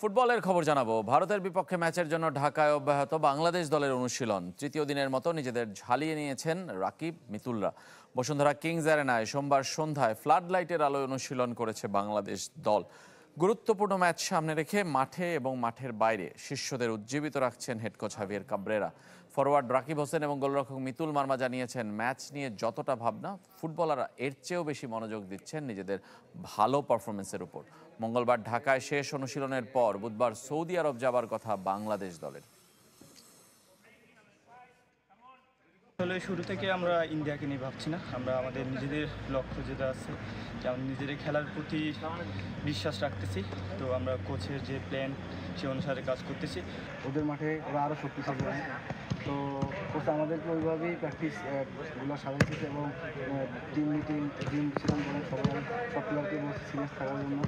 ফুটবলের খবর জানাবো। ভারতের বিপক্ষে ম্যাচের জন্য ঢাকায় অব্যাহত বাংলাদেশ দলের অনুশীলন। তৃতীয় দিনের মতো নিজেদের ঝালিয়ে নিয়েছেন রাকিব মিতুলরা। বসুন্ধরা কিংস অ্যারেনায় সোমবার সন্ধ্যায় ফ্লাড লাইটের আলোয় অনুশীলন করেছে বাংলাদেশ দল। গুরুত্বপূর্ণ ম্যাচ সামনে রেখে মাঠে এবং মাঠের বাইরে শিষ্যদের উজ্জীবিত রাখছেন head coach Javier Cabrera. Forward Rakib Hossain এবং গোলরক্ষক মিতুল মার্মা জানিয়েছেন, ম্যাচ নিয়ে যতটা ভাবনা, ফুটবলাররা এর চেয়েও বেশি মনোযোগ দিচ্ছেন নিজেদের ভালো পারফরমেন্সের উপর। মঙ্গলবার ঢাকায় শেষ অনুশীলনের পর বুধবার সৌদি আরব যাবার কথা বাংলাদেশ দলের। আসলে শুরু থেকে আমরা ইন্ডিয়াকে নিয়ে ভাবছি না, আমরা আমাদের নিজেদের লক্ষ্য যেটা আছে, যেমন নিজেদের খেলার প্রতি বিশ্বাস রাখতেছি। তো আমরা কোচের যে প্ল্যান সে অনুসারে কাজ করতেছি। ওদের মাঠে ওরা আরও শক্তিশালী হয়। তো কোচ আমাদেরকে ওইভাবেই প্র্যাকটিসগুলো সাজাইতেছে এবং টিম মিটিং টিম ডিসিশন করেন, সব প্লেয়ারকে বলছে সিরিয়াস থাকার জন্য।